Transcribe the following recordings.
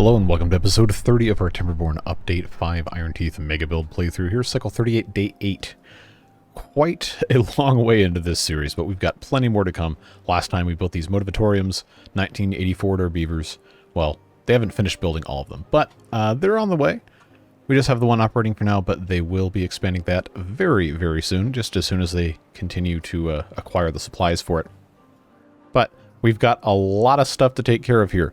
Hello and welcome to episode 30 of our Timberborn Update 5 Iron Teeth Mega Build playthrough. Here's cycle 38, day 8. Quite a long way into this series, but we've got plenty more to come. Last time we built these motivatoriums, 1984 door beavers. Well, they haven't finished building all of them, but they're on the way. We just have the one operating for now, but they will be expanding that very, very soon, just as soon as they continue to acquire the supplies for it. But we've got a lot of stuff to take care of here.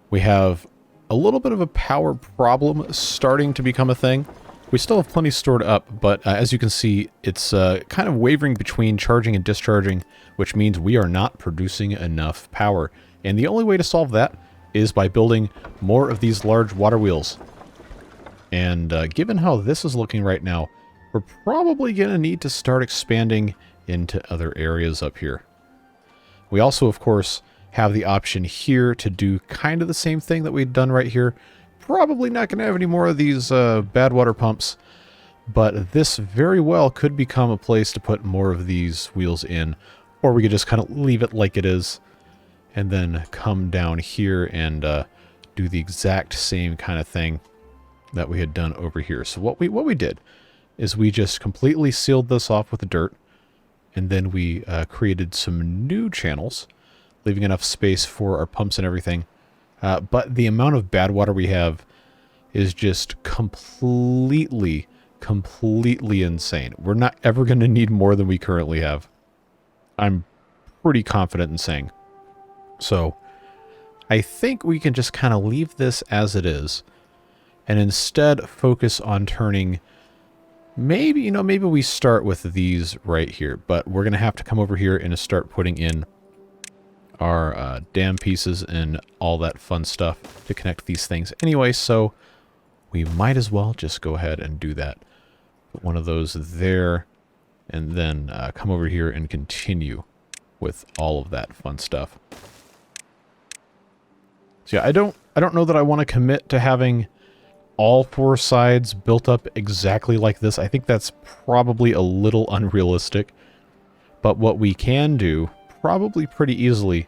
We have a little bit of a power problem starting to become a thing. We still have plenty stored up, but as you can see, it's kind of wavering between charging and discharging, which means we are not producing enough power. And the only way to solve that is by building more of these large water wheels. And given how this is looking right now, we're probably going to need to start expanding into other areas up here. We also, of course, have the option here to do kind of the same thing that we've done right here. Probably not going to have any more of these bad water pumps, but this very well could become a place to put more of these wheels in, or we could just kind of leave it like it is and then come down here and do the exact same kind of thing that we had done over here. So what we did is we just completely sealed this off with the dirt, and then we created some new channels, leaving enough space for our pumps and everything. But the amount of bad water we have is just completely insane. We're not ever going to need more than we currently have. I'm pretty confident in saying. So I think we can just kind of leave this as it is and instead focus on turning, maybe we start with these right here, but we're going to have to come over here and start putting in our dam pieces and all that fun stuff to connect these things anyway, so we might as well just go ahead and do that. Put one of those there, and then come over here and continue with all of that fun stuff. So yeah, I don't know that I want to commit to having all four sides built up exactly like this. I think that's probably a little unrealistic, but what we can do probably pretty easily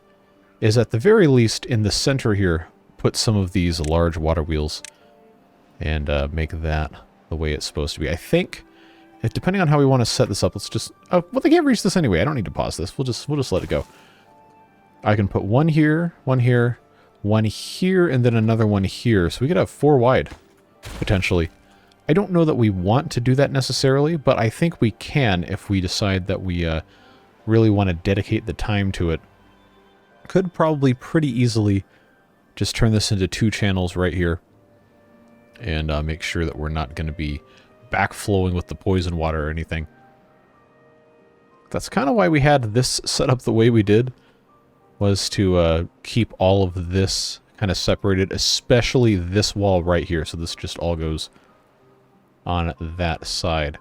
is at the very least in the center here put some of these large water wheels and make that the way it's supposed to be. I think, depending on how we want to set this up, let's just, well, they can't reach this anyway. I don't need to pause this. We'll just let it go. I can put one here, one here, and then another one here. So we could have 4 wide, potentially. I don't know that we want to do that necessarily, but I think we can if we decide that we really want to dedicate the time to it. Could probably pretty easily just turn this into 2 channels right here and make sure that we're not going to be backflowing with the poison water or anything. That's kind of why we had this set up the way we did, was to keep all of this kind of separated, especially this wall right here. So this just all goes on that side.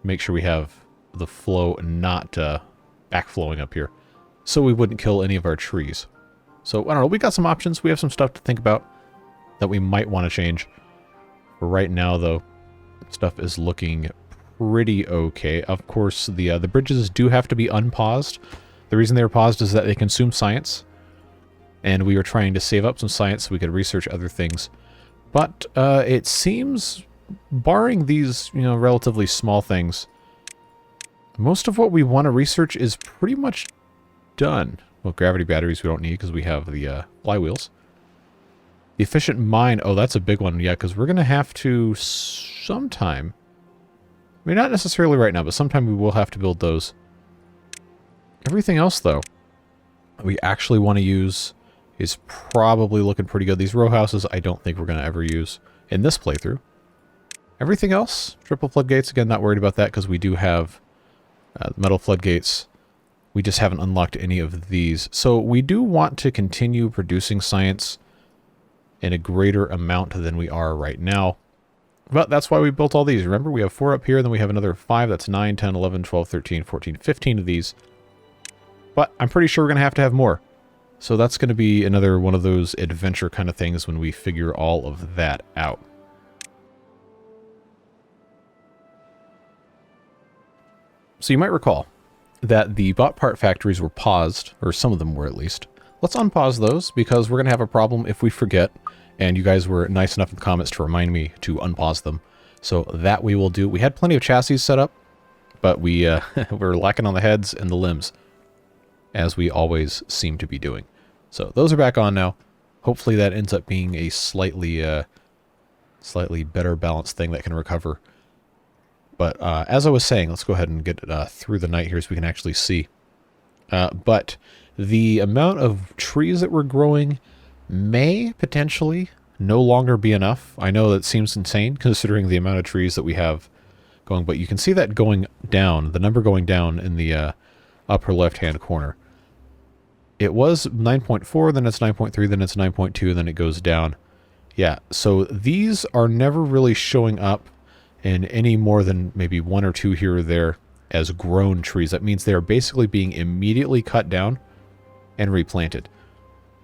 Make sure we have the flow not backflowing up here, so we wouldn't kill any of our trees. So, I don't know, we got some options. We have some stuff to think about that we might want to change. For right now, though, stuff is looking pretty okay. Of course, the bridges do have to be unpaused. The reason they were paused is that they consume science, and we were trying to save up some science so we could research other things. But it seems, barring these, relatively small things, most of what we want to research is pretty much done. Well, gravity batteries we don't need because we have the flywheels. The efficient mine, oh, that's a big one, yeah, because we're going to have to sometime, I mean, not necessarily right now, but sometime we will have to build those. Everything else, though, we actually want to use is probably looking pretty good. These row houses I don't think we're going to ever use in this playthrough. Everything else, triple floodgates, again, not worried about that because we do have metal floodgates. We just haven't unlocked any of these. So we do want to continue producing science in a greater amount than we are right now. But that's why we built all these. Remember, we have 4 up here, and then we have another 5. That's 9, 10, 11, 12, 13, 14, 15 of these. But I'm pretty sure we're going to have more. So that's going to be another one of those adventure kind of things when we figure all of that out. So you might recall that the bot part factories were paused, or some of them were at least. Let's unpause those, because we're going to have a problem if we forget And you guys were nice enough in the comments to remind me to unpause them. So that we will do. We had plenty of chassis set up, but we we're lacking on the heads and the limbs, as we always seem to be doing. So those are back on now. Hopefully that ends up being a slightly better balanced thing that can recover. But as I was saying, let's go ahead and get through the night here so we can actually see. But the amount of trees that we're growing may potentially no longer be enough. I know that seems insane considering the amount of trees that we have going, but you can see that going down, the number going down in the upper left-hand corner. It was 9.4, then it's 9.3, then it's 9.2, then it goes down. Yeah, so these are never really showing up in any more than maybe 1 or 2 here or there as grown trees. That means they are basically being immediately cut down and replanted,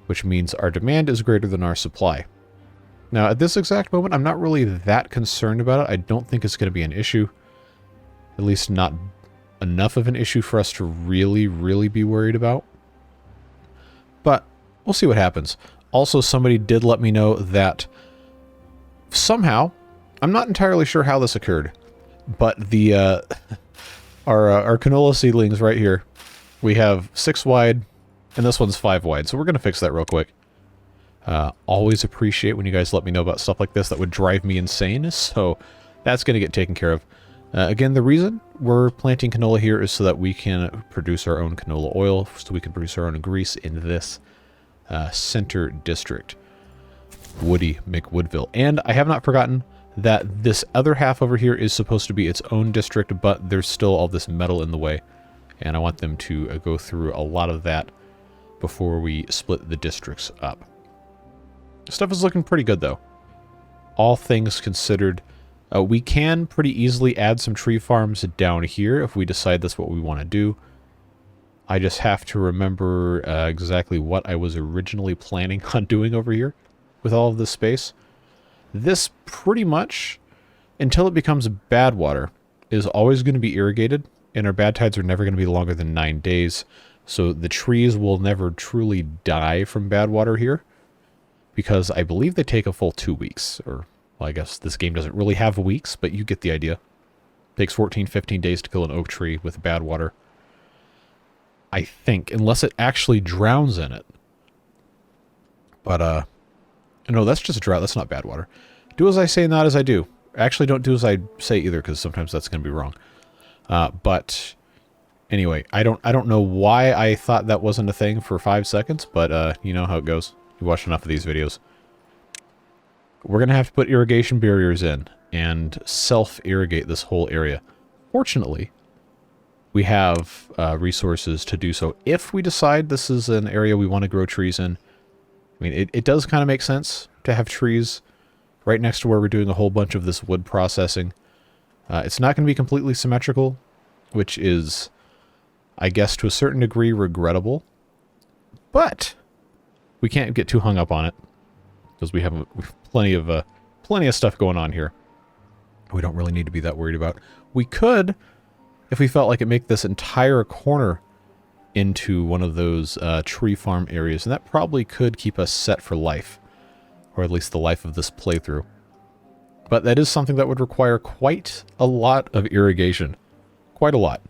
which means our demand is greater than our supply. Now, at this exact moment, I'm not really that concerned about it. I don't think it's going to be an issue, at least not enough of an issue for us to really, really be worried about. But we'll see what happens. Also, somebody did let me know that somehow, I'm not entirely sure how this occurred, but the our canola seedlings right here, we have 6 wide, and this one's 5 wide. So we're going to fix that real quick. Always appreciate when you guys let me know about stuff like this that would drive me insane. So that's going to get taken care of. Again, the reason we're planting canola here is so that we can produce our own canola oil, so we can produce our own grease in this center district. Woody McWoodville. And I have not forgotten that this other half over here is supposed to be its own district, but there's still all this metal in the way. And I want them to go through a lot of that before we split the districts up. Stuff is looking pretty good, though. All things considered, we can pretty easily add some tree farms down here if we decide that's what we want to do. I just have to remember exactly what I was originally planning on doing over here with all of this space. This pretty much, until it becomes bad water, is always going to be irrigated, and our bad tides are never going to be longer than 9 days. So the trees will never truly die from bad water here, because I believe they take a full 2 weeks. Or, well, I guess this game doesn't really have weeks, but you get the idea. It takes 14, 15 days to kill an oak tree with bad water. I think, unless it actually drowns in it. But, no, that's just a drought. That's not bad water. Do as I say, not as I do. Actually, don't do as I say either, because sometimes that's going to be wrong. But anyway, I don't know why I thought that wasn't a thing for 5 seconds, but you know how it goes. You watch enough of these videos. We're going to have to put irrigation barriers in and self-irrigate this whole area. Fortunately, we have resources to do so. If we decide this is an area we want to grow trees in, I mean, it does kind of make sense to have trees right next to where we're doing a whole bunch of this wood processing. It's not going to be completely symmetrical, which is, I guess, to a certain degree regrettable. But we can't get too hung up on it, because we have plenty of stuff going on here. We don't really need to be that worried about. We could, if we felt like it, make this entire corner into one of those tree farm areas, and that probably could keep us set for life, or at least the life of this playthrough. But that is something that would require quite a lot of irrigation. Quite a lot.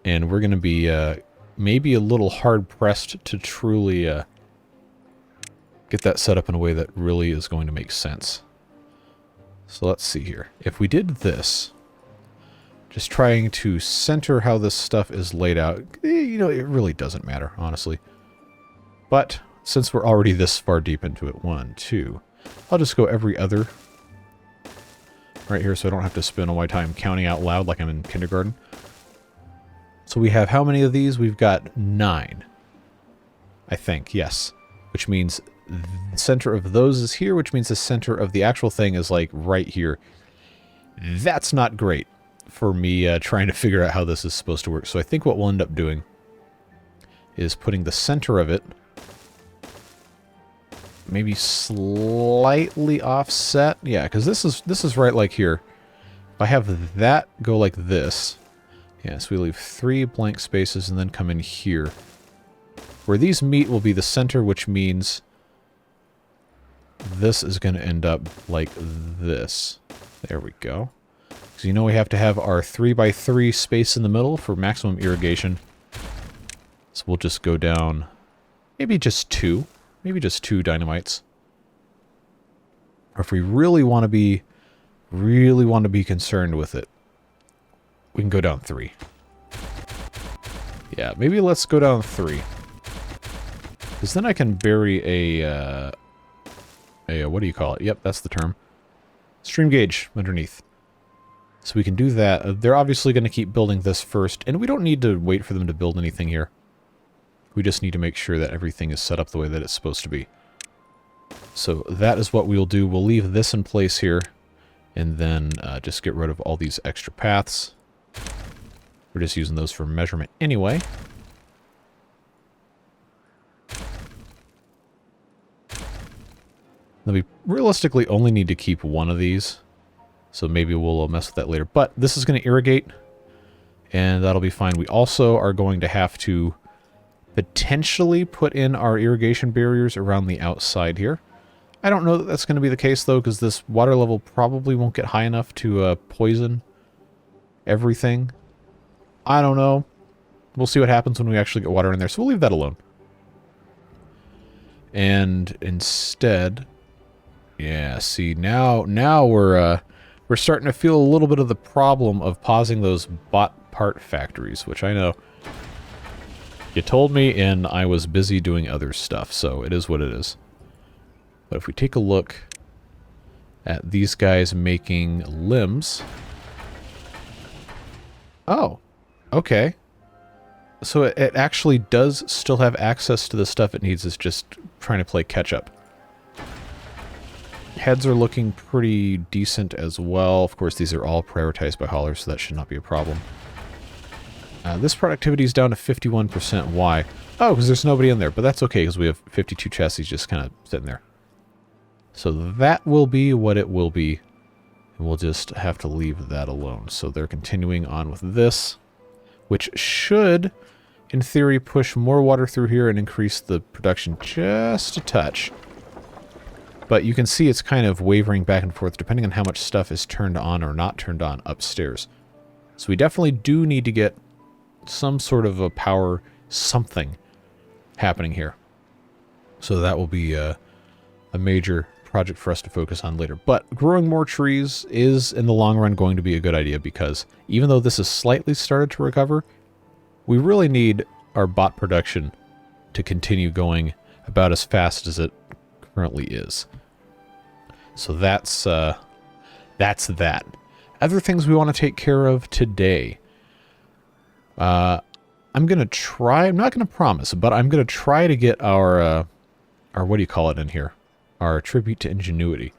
And we're going to be maybe a little hard-pressed to truly get that set up in a way that really is going to make sense. So let's see here. If we did this, just trying to center how this stuff is laid out, you know, it really doesn't matter, honestly. But since we're already this far deep into it, 1, 2, I'll just go every other right here so I don't have to spend all my time counting out loud like I'm in kindergarten. So we have how many of these? We've got 9. I think, yes. Which means the center of those is here, which means the center of the actual thing is like right here. That's not great for me trying to figure out how this is supposed to work. So I think what we'll end up doing is putting the center of it maybe slightly offset. Yeah, because this is right like here. If I have that go like this, yeah, so we leave 3 blank spaces and then come in here. Where these meet will be the center, which means this is going to end up like this. There we go. Because you know we have to have our 3x3 space in the middle for maximum irrigation. So we'll just go down maybe just 2. Maybe just 2 dynamites. Or if we really want to be concerned with it, we can go down 3. Yeah, maybe let's go down 3. Because then I can bury a what do you call it? Yep, that's the term. Stream gauge underneath. So we can do that. They're obviously going to keep building this first, and we don't need to wait for them to build anything here. We just need to make sure that everything is set up the way that it's supposed to be. So that is what we'll do. We'll leave this in place here, and then just get rid of all these extra paths. We're just using those for measurement anyway. Then we realistically only need to keep one of these. So maybe we'll mess with that later. But this is going to irrigate, and that'll be fine. We also are going to have to potentially put in our irrigation barriers around the outside here. I don't know that that's going to be the case, though, because this water level probably won't get high enough to poison everything. I don't know. We'll see what happens when we actually get water in there, so we'll leave that alone. And instead... Yeah, see, now we're starting to feel a little bit of the problem of pausing those bot part factories, which I know you told me and I was busy doing other stuff, so it is what it is. But if we take a look at these guys making limbs... Oh, okay. So it actually does still have access to the stuff it needs, it's just trying to play catch-up. Heads are looking pretty decent as well. Of course, these are all prioritized by haulers, so that should not be a problem. This productivity is down to 51%. Why? Oh, because there's nobody in there, but that's okay, because we have 52 chassis just kind of sitting there. So that will be what it will be, and we'll just have to leave that alone. So they're continuing on with this, which should, in theory, push more water through here and increase the production just a touch. But you can see it's kind of wavering back and forth depending on how much stuff is turned on or not turned on upstairs. So we definitely do need to get some sort of a power something happening here. So that will be a major project for us to focus on later. But growing more trees is, in the long run, going to be a good idea because even though this has slightly started to recover, we really need our bot production to continue going about as fast as it currently is. So that's that. Other things we want to take care of today. I'm going to try, I'm not going to promise, but I'm going to try to get our what do you call it in here? Our tribute to ingenuity.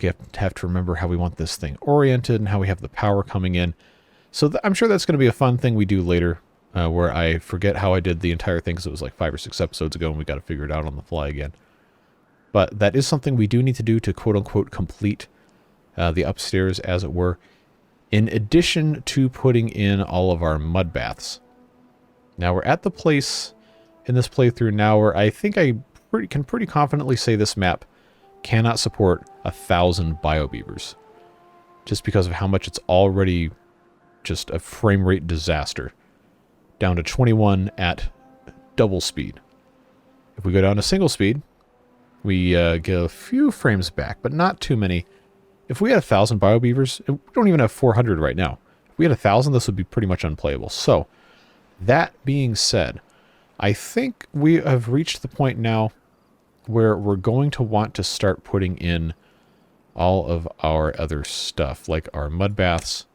We have to remember how we want this thing oriented and how we have the power coming in. So I'm sure that's going to be a fun thing we do later, where I forget how I did the entire thing because it was like 5 or 6 episodes ago and we got to figure it out on the fly again. But that is something we do need to do to quote-unquote complete the upstairs, as it were, in addition to putting in all of our mud baths. Now we're at the place in this playthrough now where I think I can pretty confidently say this map cannot support 1,000 biobeavers. Just because of how much it's already just a frame rate disaster. Down to 21 at double speed. If we go down to single speed, we get a few frames back, but not too many. If we had 1,000 biobeavers, we don't even have 400 right now. If we had 1,000, this would be pretty much unplayable. So, that being said, I think we have reached the point now where we're going to want to start putting in all of our other stuff, like our mud baths.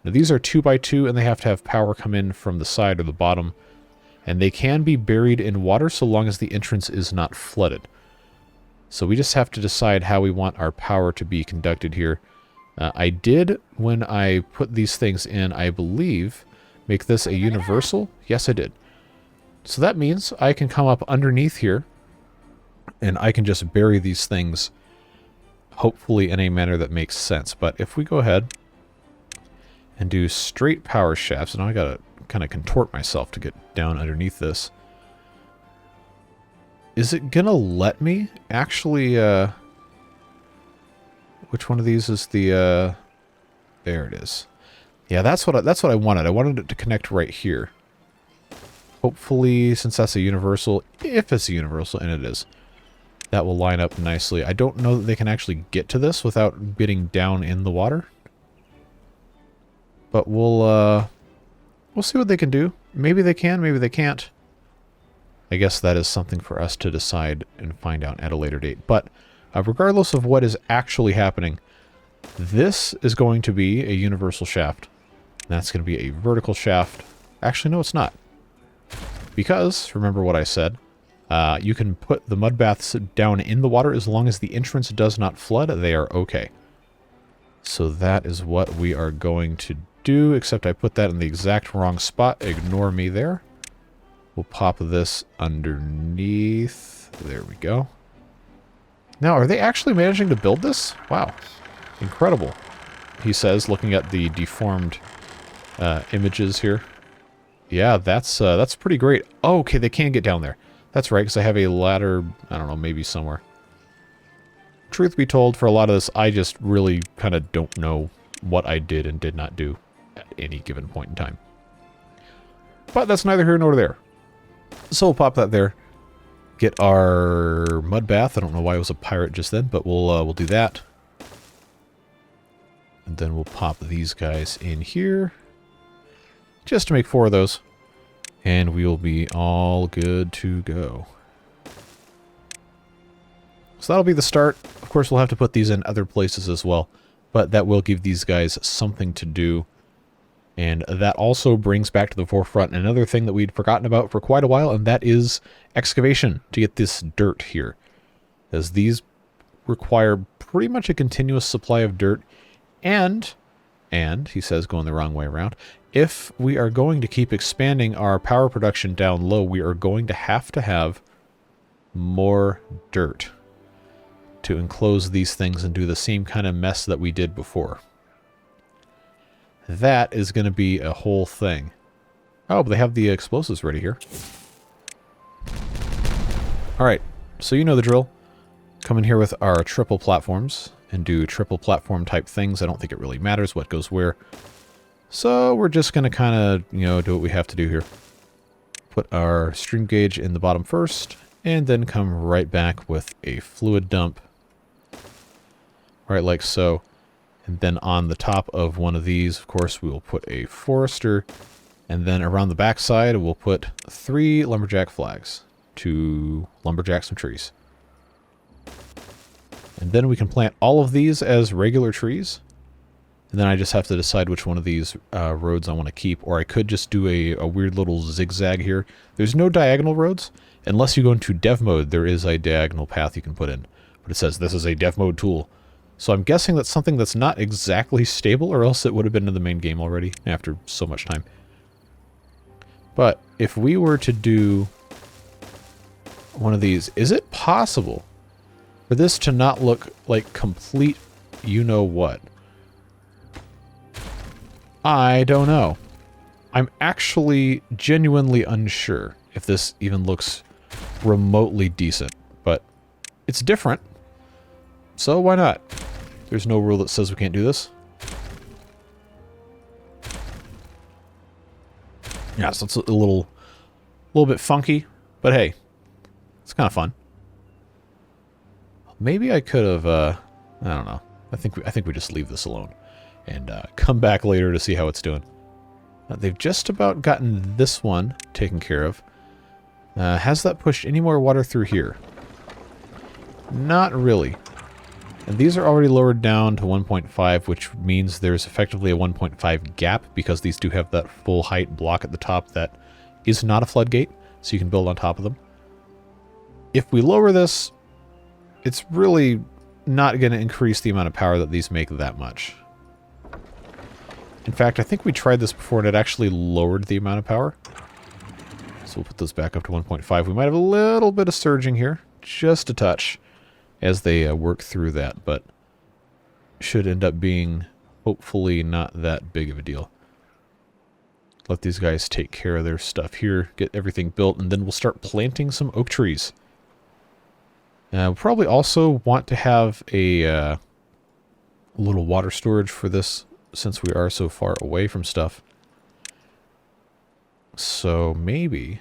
Now, these are 2x2, and they have to have power come in from the side or the bottom, and they can be buried in water so long as the entrance is not flooded. So we just have to decide how we want our power to be conducted here. I did, when I put these things in, I believe, make this a universal. Yes, I did. So that means I can come up underneath here, and I can just bury these things, hopefully in a manner that makes sense. But if we go ahead and do straight power shafts, and I gotta kind of contort myself to get down underneath this. Is it gonna let me actually Which one of these is the, there it is. Yeah, that's what I wanted. I wanted it to connect right here. Hopefully, since that's a universal, if it's a universal, and it is, that will line up nicely. I don't know that they can actually get to this without getting down in the water. But we'll see what they can do. Maybe they can, maybe they can't. I guess that is something for us to decide and find out at a later date. But regardless of what is actually happening, this is going to be a universal shaft. That's going to be a vertical shaft. Actually, no, it's not. Because, remember what I said, you can put the mud baths down in the water as long as the entrance does not flood. They are okay. So that is what we are going to do, except I put that in the exact wrong spot. Ignore me there. We'll pop this underneath. There we go. Now, are they actually managing to build this? Wow. Incredible, he says, looking at the deformed images here. Yeah, that's pretty great. Oh, okay, they can get down there. That's right, because I have a ladder, I don't know, maybe somewhere. Truth be told, for a lot of this, I just really kind of don't know what I did and did not do at any given point in time. But that's neither here nor there. So we'll pop that there. Get our mud bath. I don't know why it was a pirate just then, but we'll do that. And then we'll pop these guys in here. Just to make 4 of those. And we will be all good to go. So that'll be the start. Of course, we'll have to put these in other places as well. But that will give these guys something to do. And that also brings back to the forefront another thing that we'd forgotten about for quite a while, and that is excavation to get this dirt here. As these require pretty much a continuous supply of dirt. And, he says going the wrong way around, if we are going to keep expanding our power production down low, we are going to have more dirt to enclose these things and do the same kind of mess that we did before. That is going to be a whole thing. Oh, but they have the explosives ready here. Alright, so you know the drill. Come in here with our triple platforms and do triple platform type things. I don't think it really matters what goes where. So we're just going to kind of, do what we have to do here. Put our stream gauge in the bottom first, and then come right back with a fluid dump. Right like so. And then on the top of one of these, of course, we will put a forester. And then around the backside, we'll put 3 lumberjack flags to lumberjack some trees. And then we can plant all of these as regular trees. And then I just have to decide which one of these roads I want to keep. Or I could just do a weird little zigzag here. There's no diagonal roads. Unless you go into dev mode, there is a diagonal path you can put in. But it says this is a dev mode tool. So I'm guessing that's something that's not exactly stable, or else it would have been in the main game already after so much time. But if we were to do one of these, is it possible for this to not look like complete you-know-what? I don't know. I'm actually genuinely unsure if this even looks remotely decent, but it's different. So why not? There's no rule that says we can't do this. Yeah, so it's a little bit funky, but hey, it's kind of fun. Maybe I could have, I don't know. I think we just leave this alone and come back later to see how it's doing. They've just about gotten this one taken care of. Has that pushed any more water through here? Not really. And these are already lowered down to 1.5, which means there's effectively a 1.5 gap, because these do have that full height block at the top that is not a floodgate, so you can build on top of them. If we lower this, it's really not going to increase the amount of power that these make that much. In fact, I think we tried this before and it actually lowered the amount of power. So we'll put those back up to 1.5. We might have a little bit of surging here, just a touch, as they work through that, but should end up being hopefully not that big of a deal. Let these guys take care of their stuff here, get everything built, and then we'll start planting some oak trees. We'll probably also want to have a a little water storage for this since we are so far away from stuff. So maybe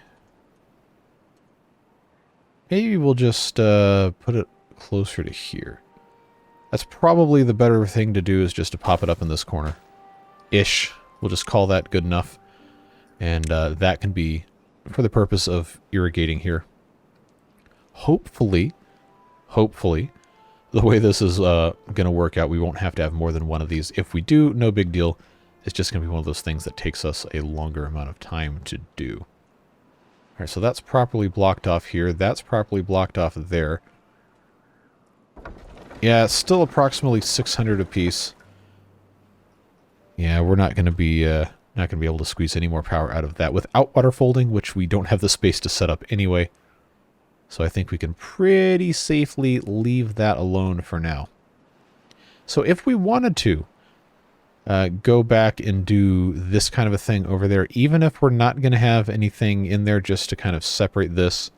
we'll just put it closer to here. That's probably the better thing to do, is just to pop it up in this corner. Ish. We'll just call that good enough. And that can be for the purpose of irrigating here. Hopefully, the way this is going to work out, we won't have to have more than one of these. If we do, no big deal. It's just going to be one of those things that takes us a longer amount of time to do. Alright, so that's properly blocked off here. That's properly blocked off there. Yeah, it's still approximately 600 apiece. Yeah, we're not going to be able to squeeze any more power out of that without water folding, which we don't have the space to set up anyway. So I think we can pretty safely leave that alone for now. So if we wanted to go back and do this kind of a thing over there, even if we're not going to have anything in there just to kind of separate this,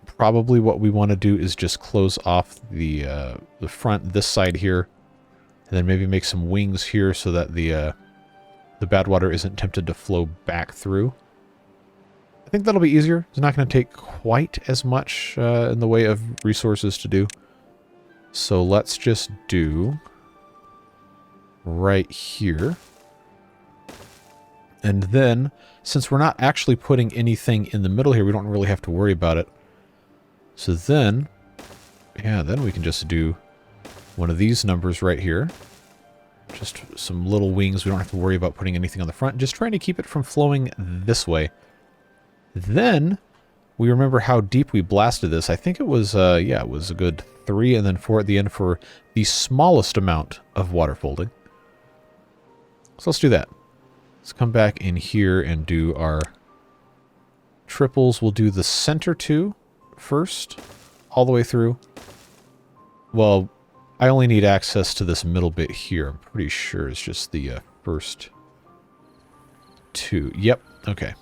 probably what we want to do is just close off the front, this side here, and then maybe make some wings here so that the bad water isn't tempted to flow back through. I think that'll be easier. It's not going to take quite as much in the way of resources to do. So let's just do right here. And then, since we're not actually putting anything in the middle here, we don't really have to worry about it. So then, yeah, then we can just do one of these numbers right here. Just some little wings. We don't have to worry about putting anything on the front. Just trying to keep it from flowing this way. Then, we remember how deep we blasted this. I think it was, yeah, it was a good 3 and then 4 at the end for the smallest amount of water folding. So let's do that. Let's come back in here and do our triples. We'll do the center 2 first, all the way through. Well, I only need access to this middle bit here. I'm pretty sure it's just the first 2. Yep, okay.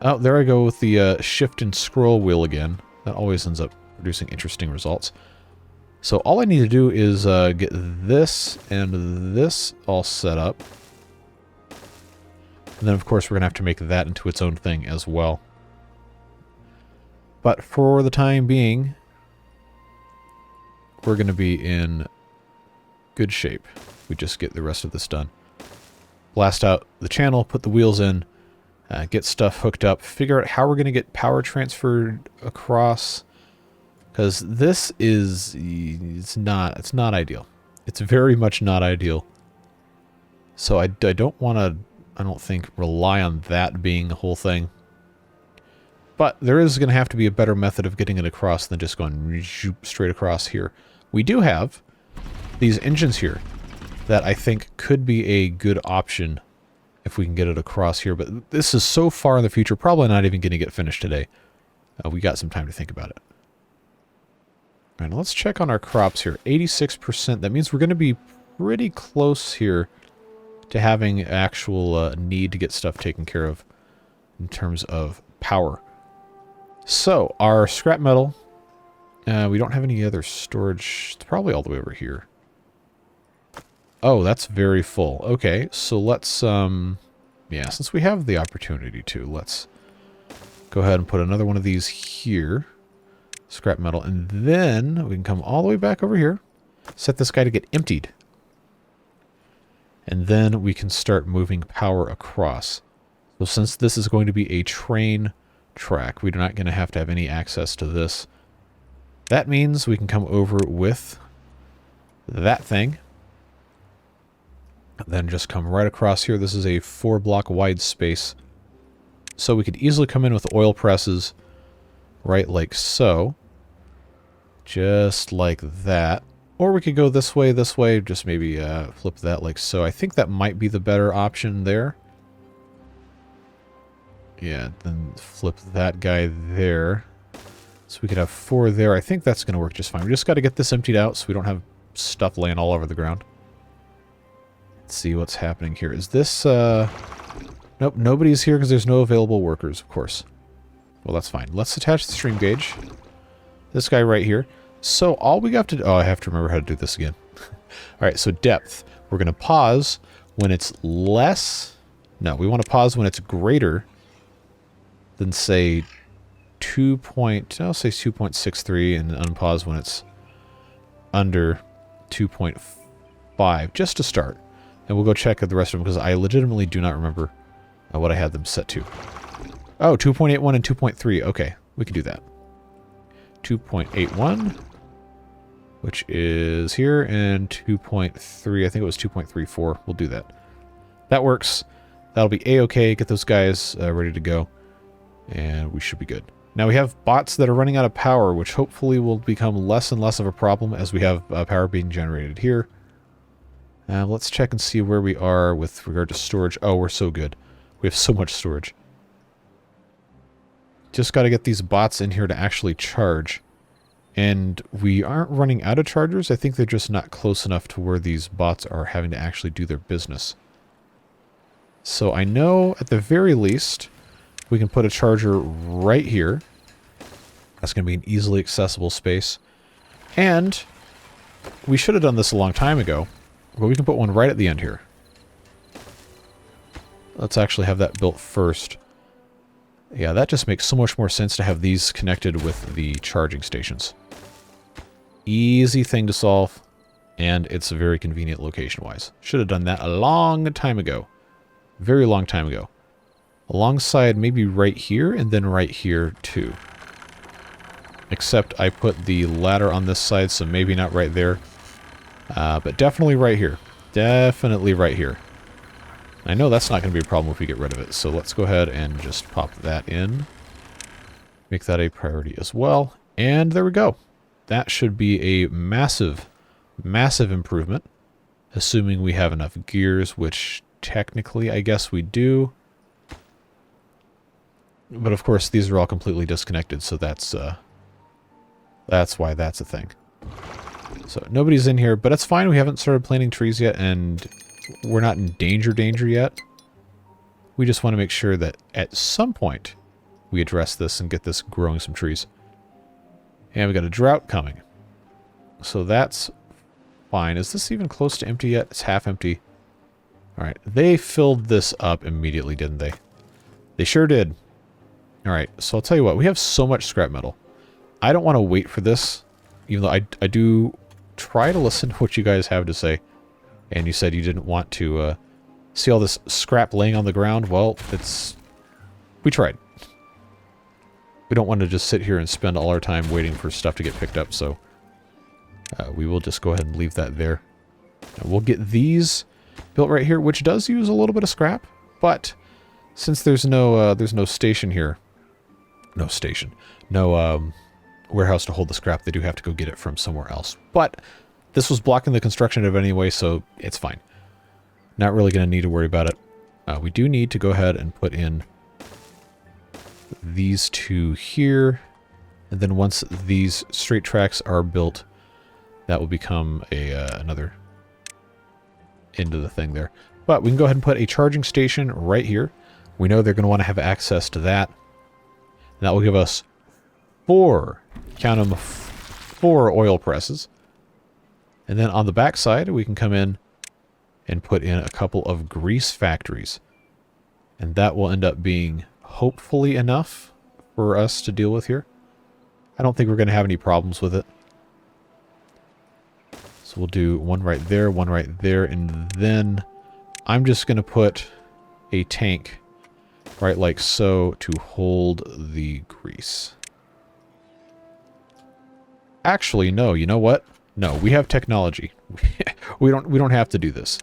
Oh, there I go with the shift and scroll wheel again. That always ends up producing interesting results. So all I need to do is get this and this all set up. And then, of course, we're going to have to make that into its own thing as well. But for the time being, we're going to be in good shape. We just get the rest of this done. Blast out the channel, put the wheels in, get stuff hooked up, figure out how we're going to get power transferred across. Because this is, it's not ideal. It's very much not ideal. So I don't want to, I don't think, rely on that being the whole thing. But there is going to have to be a better method of getting it across than just going straight across here. We do have these engines here that I think could be a good option if we can get it across here. But this is so far in the future, probably not even going to get finished today. We got some time to think about it. All right, let's check on our crops here. 86%. That means we're going to be pretty close here to having actual need to get stuff taken care of in terms of power. So, our scrap metal, we don't have any other storage. It's probably all the way over here. Oh, that's very full. Okay, so let's, yeah, since we have the opportunity to, let's go ahead and put another one of these here. Scrap metal. And then we can come all the way back over here. Set this guy to get emptied. And then we can start moving power across. So since this is going to be a train track, we're not going to have any access to this. That means we can come over with that thing. Then just come right across here. This is a 4-block wide space. So we could easily come in with oil presses right like so. Just like that. Or we could go this way, just maybe flip that like so. I think that might be the better option there. Yeah, then flip that guy there. So we could have 4 there. I think that's going to work just fine. We just got to get this emptied out so we don't have stuff laying all over the ground. Let's see what's happening here. Is this... Nope, nobody's here because there's no available workers, of course. Well, that's fine. Let's attach the stream gauge. This guy right here. So all we have to do... Oh, I have to remember how to do this again. All right, so depth. We're going to pause when it's less... No, we want to pause when it's greater than, say, 2.63, and unpause when it's under 2.5, just to start. And we'll go check the rest of them, because I legitimately do not remember what I had them set to. Oh, 2.81 and 2.3. Okay, we can do that. 2.81, which is here, and 2.3. I think it was 2.34. We'll do that. That works. That'll be A-okay. Get those guys ready to go, and we should be good. Now we have bots that are running out of power, which hopefully will become less and less of a problem as we have power being generated here. Let's check and see where we are with regard to storage. Oh, we're so good. We have so much storage. Just got to get these bots in here to actually charge. And we aren't running out of chargers. I think they're just not close enough to where these bots are having to actually do their business. So I know at the very least we can put a charger right here. That's going to be an easily accessible space. And we should have done this a long time ago, but we can put one right at the end here. Let's actually have that built first. Yeah, that just makes so much more sense to have these connected with the charging stations. Easy thing to solve, and it's very convenient location-wise. Should have done that a long time ago. Very long time ago. Alongside maybe right here, and then right here too. Except I put the ladder on this side, so maybe not right there. But definitely right here. Definitely right here. I know that's not going to be a problem if we get rid of it, so let's go ahead and just pop that in. Make that a priority as well. And there we go. That should be a massive, massive improvement. Assuming we have enough gears, which technically I guess we do. But of course these are all completely disconnected, so that's why that's a thing. So nobody's in here, but it's fine. We haven't started planting trees yet, and we're not in danger yet. We just want to make sure that at some point we address this and get this growing some trees. And we got a drought coming. So that's fine. Is this even close to empty yet? It's half empty. Alright, they filled this up immediately, didn't they? They sure did. Alright, so I'll tell you what. We have so much scrap metal. I don't want to wait for this, even though I do try to listen to what you guys have to say. And you said you didn't want to see all this scrap laying on the ground. Well, we tried. We don't want to just sit here and spend all our time waiting for stuff to get picked up, so we will just go ahead and leave that there. And we'll get these built right here, which does use a little bit of scrap, but since there's no station here, no warehouse to hold the scrap, they do have to go get it from somewhere else. But this was blocking the construction of it anyway, so it's fine. Not really going to need to worry about it. We do need to go ahead and put in these two here. And then once these straight tracks are built, that will become another end of the thing there. But we can go ahead and put a charging station right here. We know they're going to want to have access to that. And that will give us 4, count them, 4 oil presses. And then on the back side, we can come in and put in a couple of grease factories. And that will end up being hopefully enough for us to deal with here. I don't think we're going to have any problems with it. So we'll do one right there, and then I'm just going to put a tank right like so to hold the grease. Actually, no, you know what? No, we have technology. we don't have to do this.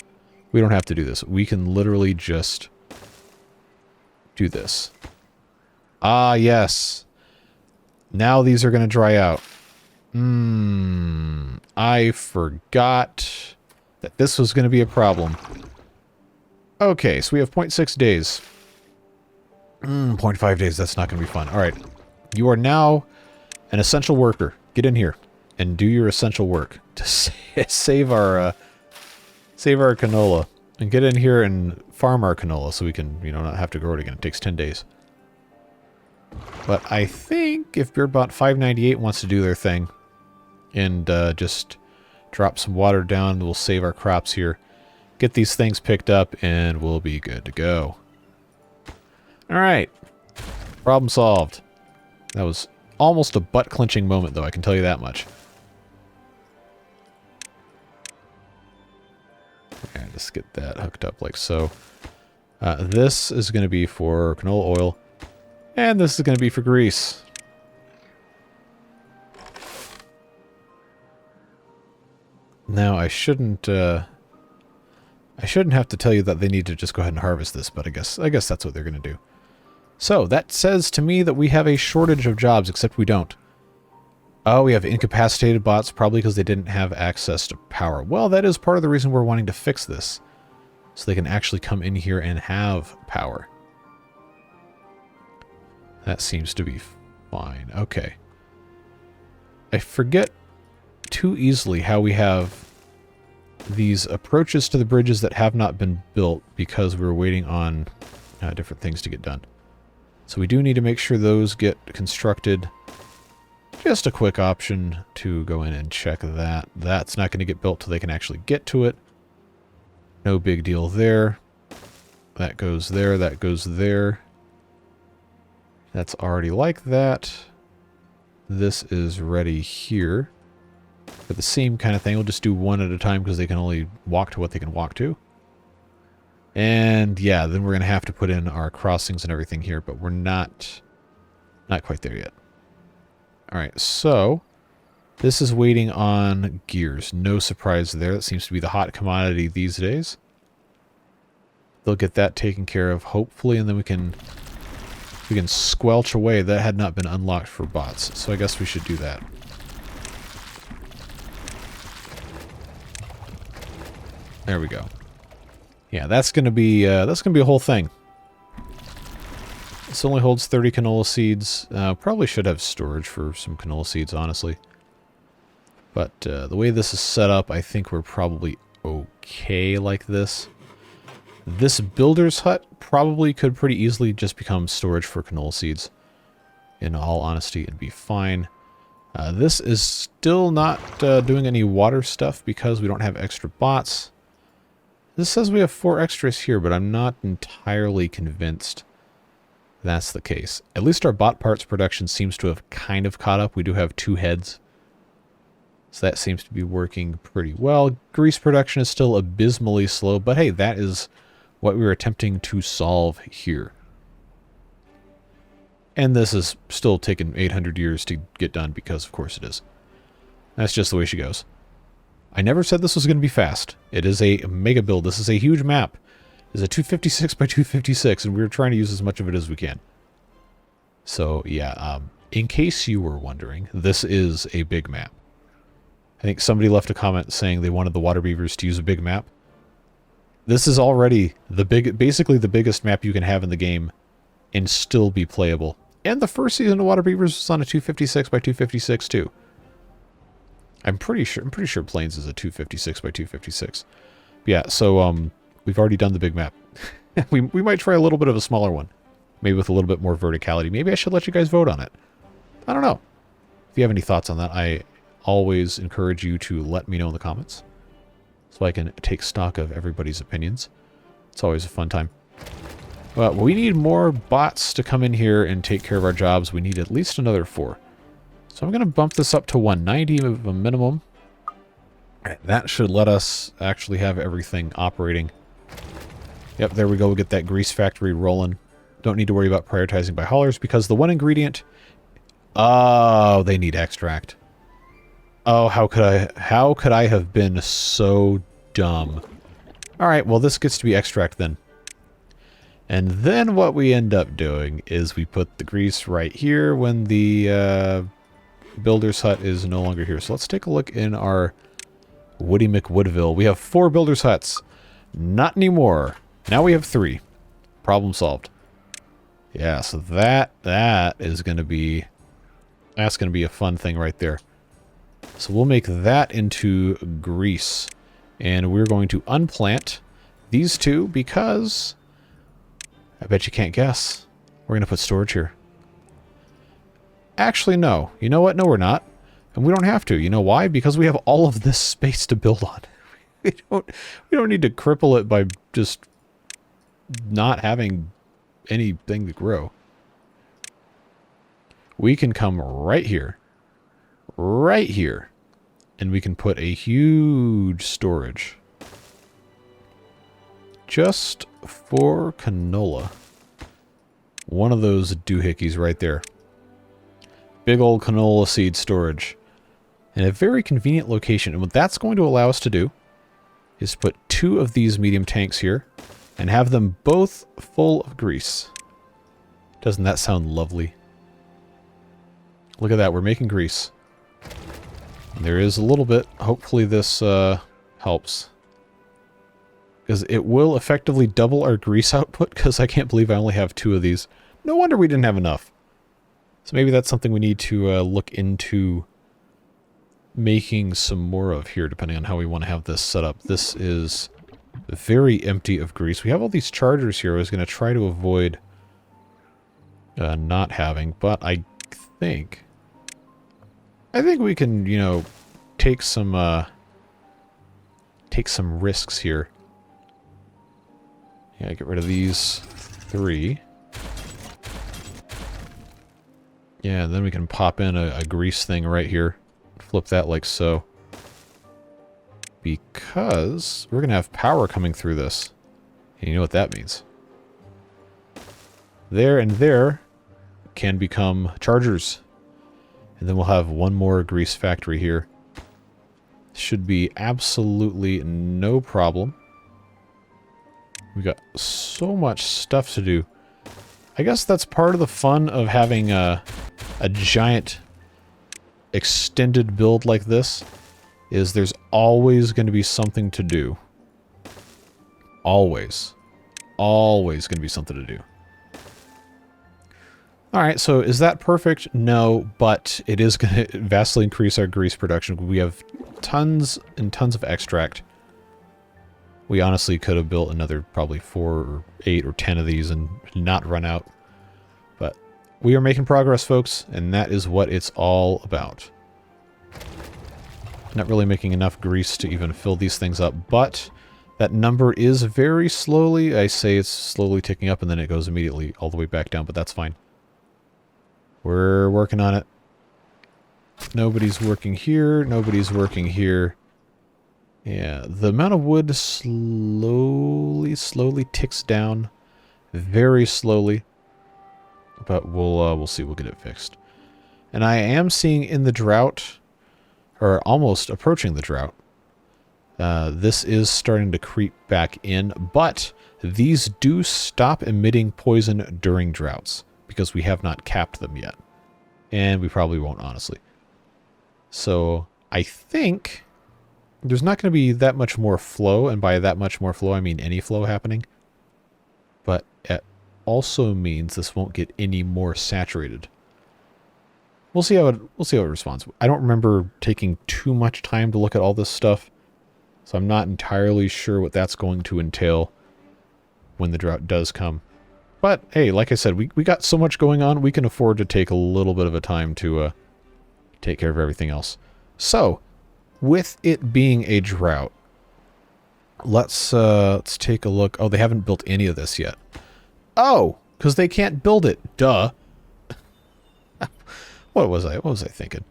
We don't have to do this. We can literally just do this. Ah, yes. Now these are going to dry out. I forgot that this was going to be a problem. Okay, so we have 0.6 days. 0.5 days, that's not going to be fun. Alright, you are now an essential worker. Get in here and do your essential work to save our canola. And get in here and farm our canola so we can, not have to grow it again. It takes 10 days. But I think if Beardbot 598 wants to do their thing, and just drop some water down. We'll save our crops here. Get these things picked up, and we'll be good to go. Alright. Problem solved. That was almost a butt-clenching moment, though, I can tell you that much. Okay, just get that hooked up like so. This is going to be for canola oil, and this is going to be for grease. Now, I shouldn't have to tell you that they need to just go ahead and harvest this, but I guess that's what they're going to do. So, that says to me that we have a shortage of jobs, except we don't. Oh, we have incapacitated bots, probably because they didn't have access to power. Well, that is part of the reason we're wanting to fix this. So they can actually come in here and have power. That seems to be fine. Okay. I forget too easily how we have these approaches to the bridges that have not been built because we're waiting on different things to get done. So we do need to make sure those get constructed. Just a quick option to go in and check that. That's not going to get built till they can actually get to it. No big deal there. That goes there, that goes there. That's already like that. This is ready here. For the same kind of thing, we'll just do one at a time because they can only walk to what they can walk to. And yeah, then we're going to have to put in our crossings and everything here, but we're not quite there yet. Alright, so this is waiting on gears. No surprise there. That seems to be the hot commodity these days. They'll get that taken care of, hopefully, and then we can squelch away. That had not been unlocked for bots, so I guess we should do that. There we go. Yeah, that's gonna be a whole thing. This only holds 30 canola seeds. Probably should have storage for some canola seeds, honestly. But the way this is set up, I think we're probably okay like this. This builder's hut probably could pretty easily just become storage for canola seeds. In all honesty, it'd be fine. This is still not doing any water stuff because we don't have extra bots. This says we have 4 extras here, but I'm not entirely convinced that's the case. At least our bot parts production seems to have kind of caught up. We do have 2 heads. So that seems to be working pretty well. Grease production is still abysmally slow, but hey, that is what we were attempting to solve here. And this is still taking 800 years to get done because, of course, it is. That's just the way she goes. I never said this was going to be fast. It is a mega build. This is a huge map. It's a 256 by 256, and we're trying to use as much of it as we can. So, yeah, in case you were wondering, this is a big map. I think somebody left a comment saying they wanted the water beavers to use a big map. This is already basically the biggest map you can have in the game and still be playable. And the first season of Water Beavers was on a 256 by 256 too. I'm pretty sure Plains is a 256 by 256. But yeah, so we've already done the big map. we might try a little bit of a smaller one. Maybe with a little bit more verticality. Maybe I should let you guys vote on it. I don't know. If you have any thoughts on that, I always encourage you to let me know in the comments, so I can take stock of everybody's opinions. It's always a fun time. Well, we need more bots to come in here and take care of our jobs. We need at least another 4. So I'm going to bump this up to 190 of a minimum. That should let us actually have everything operating. Yep, there we go. We'll get that grease factory rolling. Don't need to worry about prioritizing by haulers because the one ingredient... Oh, they need extract. Oh, how could I have been so dumb? Alright, well this gets to be extract then. And then what we end up doing is we put the grease right here when the builder's hut is no longer here. So let's take a look in our Woody McWoodville. We have 4 builder's huts. Not anymore. Now we have 3. Problem solved. Yeah, so that is going to be... That's going to be a fun thing right there. So we'll make that into grease. And we're going to unplant these 2 because... I bet you can't guess. We're going to put storage here. Actually, no. You know what? No, we're not. And we don't have to. You know why? Because we have all of this space to build on. We don't need to cripple it by just not having anything to grow. We can come right here, and we can put a huge storage just for canola. One of those doohickeys right there. Big old canola seed storage. In a very convenient location. And what that's going to allow us to do is put 2 of these medium tanks here and have them both full of grease. Doesn't that sound lovely? Look at that, we're making grease. And there is a little bit. Hopefully this helps. Because it will effectively double our grease output, because I can't believe I only have 2 of these. No wonder we didn't have enough. So maybe that's something we need to look into making some more of here, depending on how we want to have this set up. This is very empty of grease. We have all these chargers here I was going to try to avoid not having, but I think we can, you know, take some risks here. Yeah, get rid of these 3. Yeah, and then we can pop in a grease thing right here. Flip that like so. Because we're going to have power coming through this. And you know what that means. There and there can become chargers. And then we'll have one more grease factory here. Should be absolutely no problem. We got so much stuff to do. I guess that's part of the fun of having a giant extended build like this, is there's always going to be something to do. Always. Always going to be something to do. Alright, so is that perfect? No, but it is going to vastly increase our grease production. We have tons and tons of extract. We honestly could have built another probably 4 or 8 or 10 of these and not run out. But we are making progress, folks, and that is what it's all about. Not really making enough grease to even fill these things up, but that number is very slowly, I say it's slowly ticking up, and then it goes immediately all the way back down, but that's fine. We're working on it. Nobody's working here, nobody's working here. Yeah, the amount of wood slowly ticks down, very slowly, but we'll see. We'll get it fixed. And I am seeing in the drought, or almost approaching the drought, this is starting to creep back in, but these do stop emitting poison during droughts because we have not capped them yet, and we probably won't, honestly. So I think there's not going to be that much more flow, and by that much more flow, I mean any flow happening. But it also means this won't get any more saturated. We'll see how it responds. I don't remember taking too much time to look at all this stuff, so I'm not entirely sure what that's going to entail when the drought does come. But hey, like I said, we got so much going on, we can afford to take a little bit of a time to take care of everything else. So, with it being a drought, let's take a look. Oh, they haven't built any of this yet. Oh, because they can't build it. Duh. What was I thinking?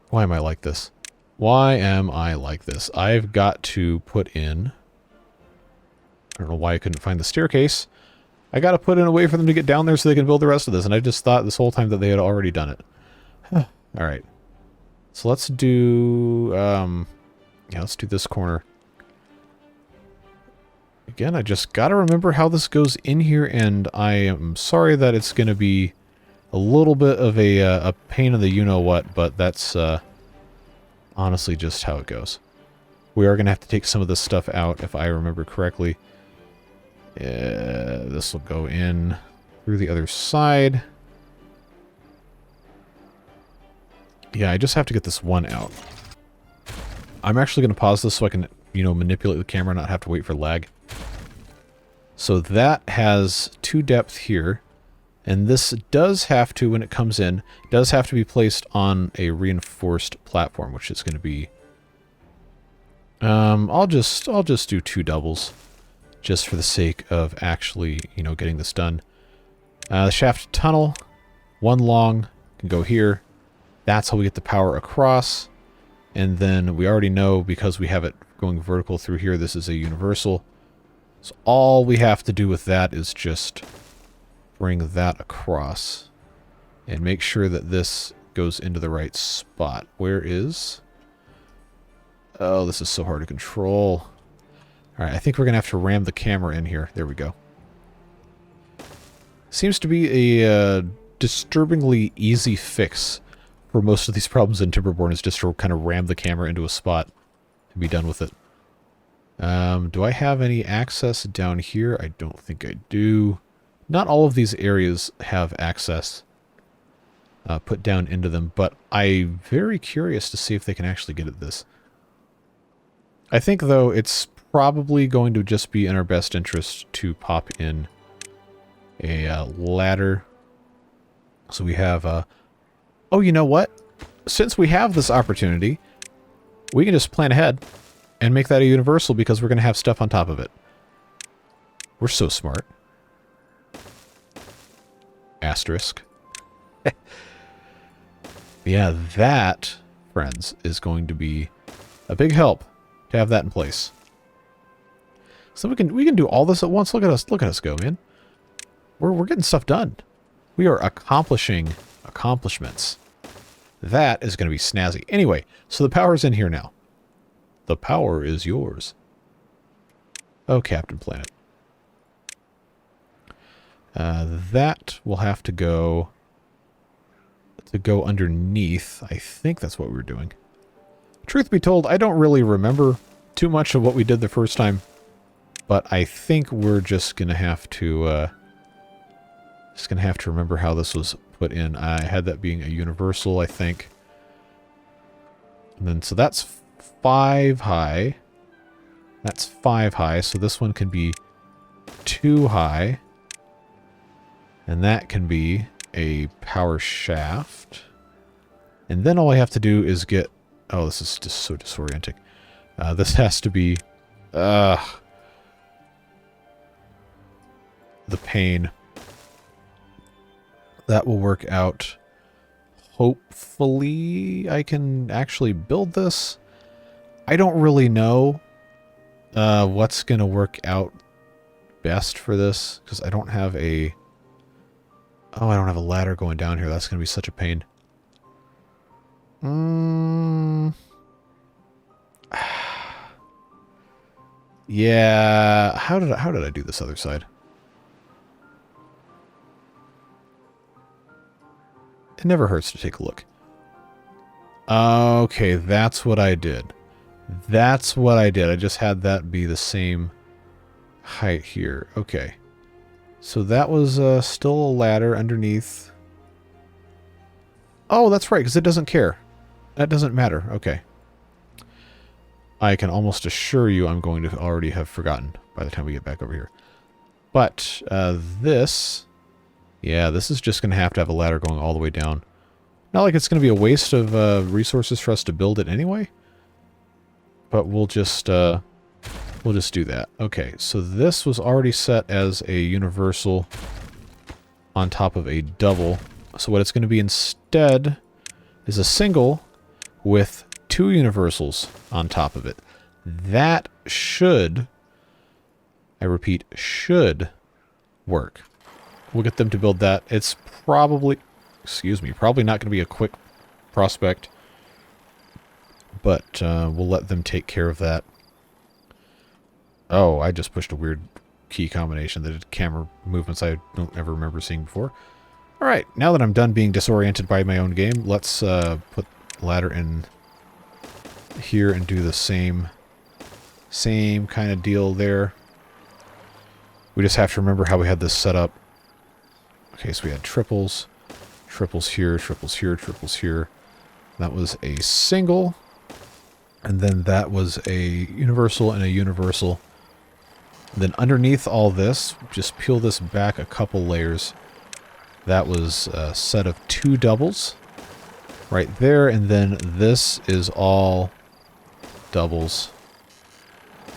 Why am I like this? Why am I like this? I've got to put in... I don't know why I couldn't find the staircase. I got to put in a way for them to get down there so they can build the rest of this, and I just thought this whole time that they had already done it. Alright. So let's do... yeah, let's do this corner. Again, I just got to remember how this goes in here, and I am sorry that it's going to be a little bit of a pain in the you-know-what, but that's honestly just how it goes. We are going to have to take some of this stuff out, if I remember correctly. This will go in through the other side. Yeah, I just have to get this one out. I'm actually going to pause this so I can, you know, manipulate the camera and not have to wait for lag. So that has 2 depth here. And this does have to, when it comes in, does have to be placed on a reinforced platform, which is going to be... I'll just do 2 doubles, just for the sake of actually, you know, getting this done. The shaft tunnel, 1 long, can go here. That's how we get the power across. And then we already know, because we have it going vertical through here, this is a universal. So all we have to do with that is just bring that across and make sure that this goes into the right spot. Where is... Oh, this is so hard to control. Alright, I think we're going to have to ram the camera in here. There we go. Seems to be a disturbingly easy fix for most of these problems in Timberborn, is just to kind of ram the camera into a spot and be done with it. Do I have any access down here? I don't think I do. Not all of these areas have access put down into them, but I'm very curious to see if they can actually get at this. I think, though, it's probably going to just be in our best interest to pop in a ladder. So we have... oh, you know what? Since we have this opportunity, we can just plan ahead and make that a universal, because we're going to have stuff on top of it. We're so smart. Asterisk. Yeah, that, friends, is going to be a big help to have that in place. So we can do all this at once. Look at us go, man. We're getting stuff done. We are accomplishing accomplishments. That is going to be snazzy. Anyway, so the power's in here now. The power is yours. Oh, Captain Planet. That will have to go underneath. I think that's what we were doing. Truth be told, I don't really remember too much of what we did the first time, but I think we're just gonna have to remember how this was put in. I had that being a universal, I think. And then, so that's 5 high. That's 5 high, so this one can be 2 high. And that can be a power shaft. And then all I have to do is get... Oh, this is just so disorienting. This has to be... the pain. That will work out. Hopefully I can actually build this. I don't really know what's going to work out best for this, because I don't have a... Oh, I don't have a ladder going down here. That's going to be such a pain. Yeah. How did I do this other side? It never hurts to take a look. Okay, that's what I did. That's what I did. I just had that be the same height here. Okay. So that was still a ladder underneath. Oh, that's right, because it doesn't care. That doesn't matter. Okay. I can almost assure you I'm going to already have forgotten by the time we get back over here. But this... Yeah, this is just going to have a ladder going all the way down. Not like it's going to be a waste of resources for us to build it anyway. But we'll just do that. Okay, so this was already set as a universal on top of a double. So what it's going to be instead is a single with 2 universals on top of it. That should, I repeat, should work. We'll get them to build that. It's probably, probably not going to be a quick prospect, but we'll let them take care of that. Oh, I just pushed a weird key combination that did camera movements I don't ever remember seeing before. Alright, now that I'm done being disoriented by my own game, let's put the ladder in here and do the same kind of deal there. We just have to remember how we had this set up. Okay, so we had triples here, triples here, triples here. That was a single, and then that was a universal and a universal. And then underneath all this, just peel this back a couple layers. That was a set of 2 doubles right there, and then this is all doubles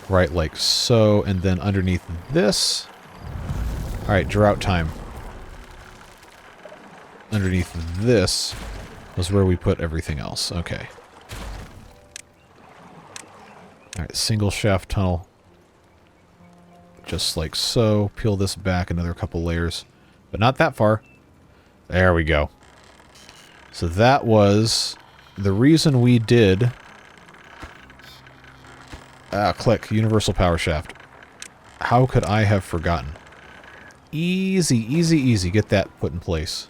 right like so, and then underneath this, all right, drought time. Underneath this was where we put everything else. Okay. All right, single shaft tunnel. Just like so. Peel this back another couple layers, but not that far. There we go. So that was the reason we did... click. Universal power shaft. How could I have forgotten? Easy, easy, easy. Get that put in place.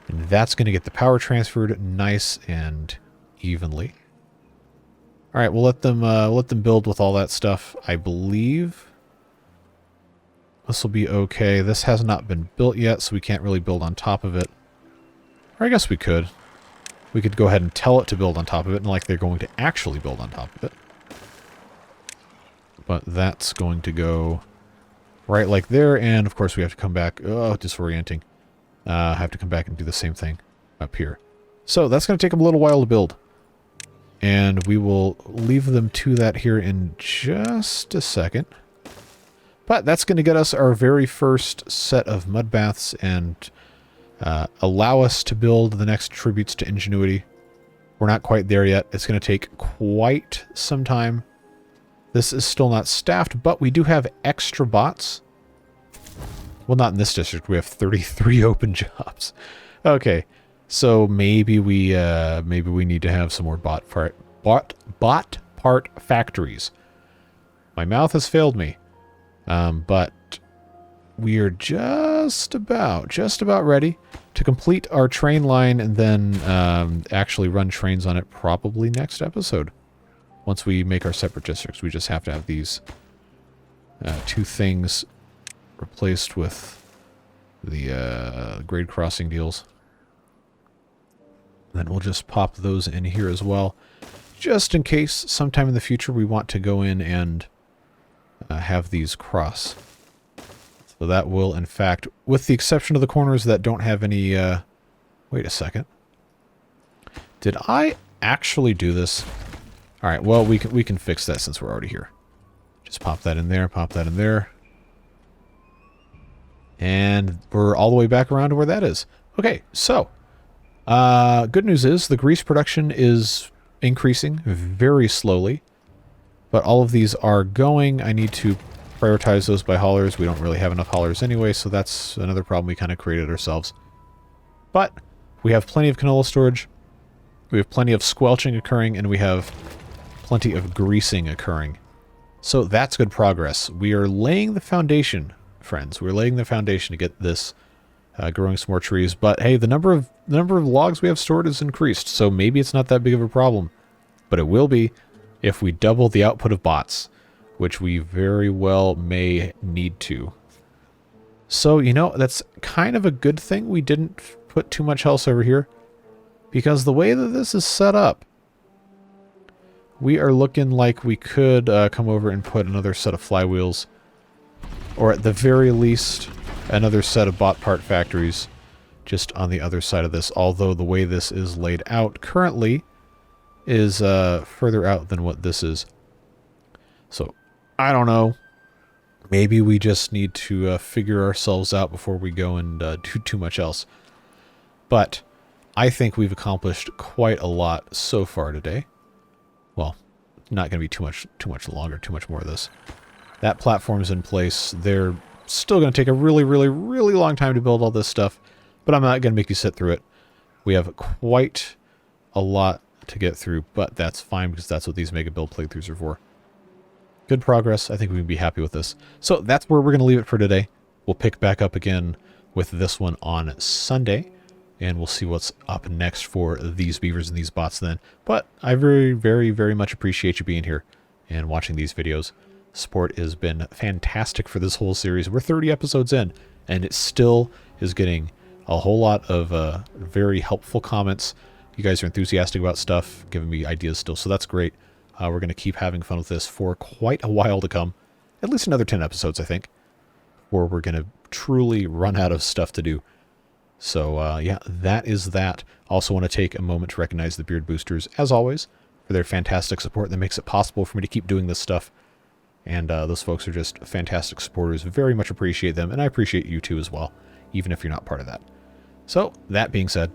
And that's going to get the power transferred nice and evenly. All right, we'll let them build with all that stuff. I believe this will be okay. This has not been built yet, so we can't really build on top of it. Or I guess we could. We could go ahead and tell it to build on top of it, and like they're going to actually build on top of it. But that's going to go right like there, and of course we have to come back. Oh, disorienting. Have to come back and do the same thing up here. So that's going to take them a little while to build. And we will leave them to that here in just a second. But that's going to get us our very first set of mud baths and allow us to build the next tributes to ingenuity. We're not quite there yet. It's going to take quite some time. This is still not staffed, but we do have extra bots. Well, not in this district. We have 33 open jobs. Okay, so maybe we need to have some more bot part factories. My mouth has failed me. But we are just about ready to complete our train line and then actually run trains on it probably next episode. Once we make our separate districts, we just have to have these 2 things replaced with the grade crossing deals. Then we'll just pop those in here as well, just in case sometime in the future we want to go in and have these cross. So that will, in fact, with the exception of the corners that don't have any... wait a second. Did I actually do this? All right, well, we can fix that since we're already here. Just pop that in there, pop that in there. And we're all the way back around to where that is. Okay, so good news is the grease production is increasing very slowly. But all of these are going. I need to prioritize those by haulers. We don't really have enough haulers anyway, so that's another problem we kind of created ourselves. But we have plenty of canola storage. We have plenty of squelching occurring, and we have plenty of greasing occurring. So that's good progress. We are laying the foundation, friends. We're laying the foundation to get this growing some more trees. But hey, the number of logs we have stored is increased, so maybe it's not that big of a problem. But it will be if we double the output of bots, which we very well may need to. So, you know, that's kind of a good thing we didn't put too much else over here, because the way that this is set up, we are looking like we could come over and put another set of flywheels, or at the very least, another set of bot part factories just on the other side of this, although the way this is laid out currently is further out than what this is. So, I don't know. Maybe we just need to figure ourselves out before we go and do too much else. But I think we've accomplished quite a lot so far today. Well, not going to be too much longer, too much more of this. That platform's in place. They're still going to take a really, really, really long time to build all this stuff, but I'm not going to make you sit through it. We have quite a lot to get through, but that's fine because that's what these mega build playthroughs are for. Good progress. I think we can be happy with this. So that's where we're going to leave it for today. We'll pick back up again with this one on Sunday, and we'll see what's up next for these beavers and these bots then. But I very, very, very much appreciate you being here and watching these videos. Support has been fantastic for this whole series. We're 30 episodes in, and it still is getting a whole lot of very helpful comments. You guys are enthusiastic about stuff, giving me ideas still, so that's great. We're going to keep having fun with this for quite a while to come. At least another 10 episodes, I think, where we're going to truly run out of stuff to do. So, yeah, that is that. Also want to take a moment to recognize the Beard Boosters, as always, for their fantastic support that makes it possible for me to keep doing this stuff. And those folks are just fantastic supporters. Very much appreciate them, and I appreciate you too as well, even if you're not part of that. So, that being said,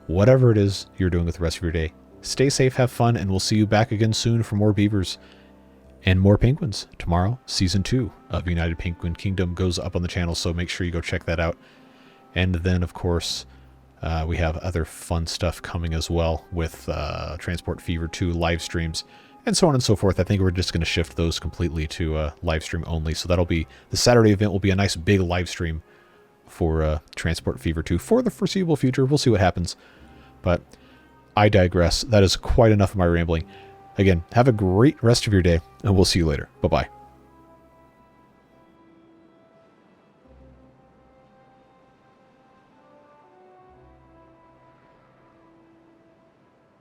whatever it is you're doing with the rest of your day, stay safe, have fun, and we'll see you back again soon for more beavers and more penguins. Tomorrow, Season 2 of United Penguin Kingdom goes up on the channel, so make sure you go check that out. And then, of course, we have other fun stuff coming as well with Transport Fever 2 live streams and so on and so forth. I think we're just going to shift those completely to live stream only. So that'll be, the Saturday event will be a nice big live stream for Transport Fever 2 for the foreseeable future. We'll see what happens. But I digress. That is quite enough of my rambling. Again, have a great rest of your day, and we'll see you later. Bye-bye.